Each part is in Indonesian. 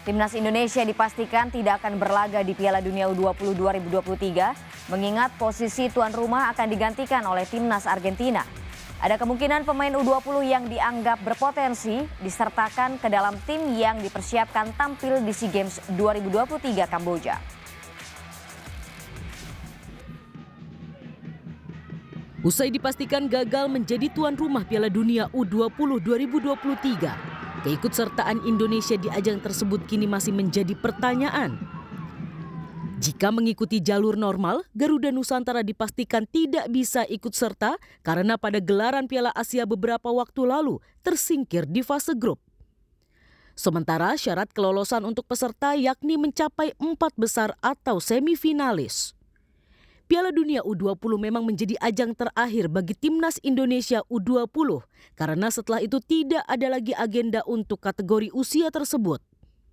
Timnas Indonesia dipastikan tidak akan berlaga di Piala Dunia U20 2023 mengingat posisi tuan rumah akan digantikan oleh Timnas Argentina. Ada kemungkinan pemain U20 yang dianggap berpotensi disertakan ke dalam tim yang dipersiapkan tampil di SEA Games 2023 Kamboja. Usai dipastikan gagal menjadi tuan rumah Piala Dunia U20 2023, keikutsertaan Indonesia di ajang tersebut kini masih menjadi pertanyaan. Jika mengikuti jalur normal, Garuda Nusantara dipastikan tidak bisa ikut serta karena pada gelaran Piala Asia beberapa waktu lalu tersingkir di fase grup. Sementara syarat kelolosan untuk peserta yakni mencapai 4 besar atau semifinalis. Piala Dunia U20 memang menjadi ajang terakhir bagi Timnas Indonesia U20 karena setelah itu tidak ada lagi agenda untuk kategori usia tersebut.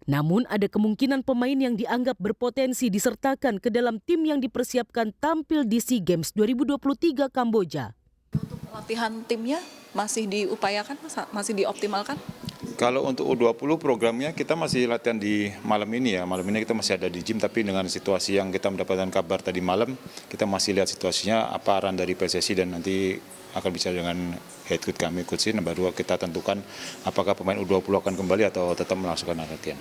Namun ada kemungkinan pemain yang dianggap berpotensi disertakan ke dalam tim yang dipersiapkan tampil di SEA Games 2023 Kamboja. Untuk latihan timnya masih diupayakan, masih dioptimalkan? Kalau untuk U20 programnya kita masih latihan di malam ini ya. Malam ini kita masih ada di gym, tapi dengan situasi yang kita mendapatkan kabar tadi malam, kita masih lihat situasinya apa arahan dari PSSI dan nanti akan bicara dengan head coach kami, coach Sin, baru kita tentukan apakah pemain U20 akan kembali atau tetap melangsungkan latihan.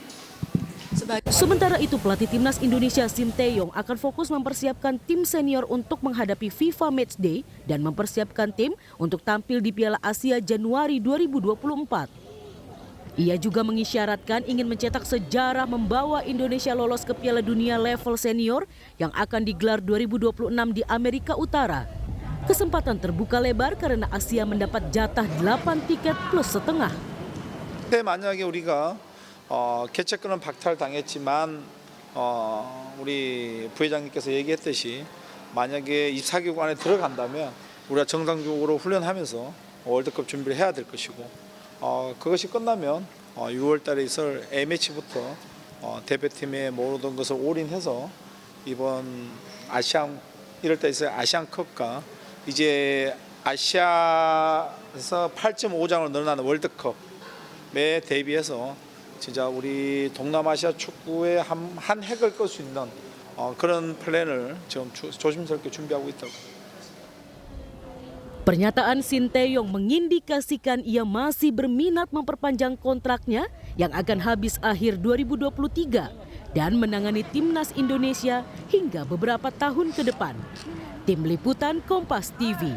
Sementara itu pelatih Timnas Indonesia Sinteyong akan fokus mempersiapkan tim senior untuk menghadapi FIFA Matchday dan mempersiapkan tim untuk tampil di Piala Asia Januari 2024. Ia juga mengisyaratkan ingin mencetak sejarah membawa Indonesia lolos ke Piala Dunia level senior yang akan digelar 2026 di Amerika Utara. Kesempatan terbuka lebar karena Asia mendapat jatah 8 tiket plus setengah. 만약에 우리가 개최권은 박탈당했지만 우리 부회장님께서 얘기했듯이 만약에 24개국 안에 들어간다면 우리가 정상적으로 훈련하면서 월드컵 준비를 해야 될 것이고 그것이 끝나면 6월 달에 있을 A매치부터 대표팀의 모든 것을 올인해서 이번 아시안 이럴 때 있을 아시안컵과 이제 아시아에서 8.5장으로 늘어나는 월드컵에 대비해서 진짜 우리 동남아시아 축구의 한 획을 끌 수 있는 그런 플랜을 지금 조심스럽게 준비하고 있다고. Pernyataan Sinteyong mengindikasikan ia masih berminat memperpanjang kontraknya yang akan habis akhir 2023 dan menangani Timnas Indonesia hingga beberapa tahun ke depan. Tim Liputan Kompas TV.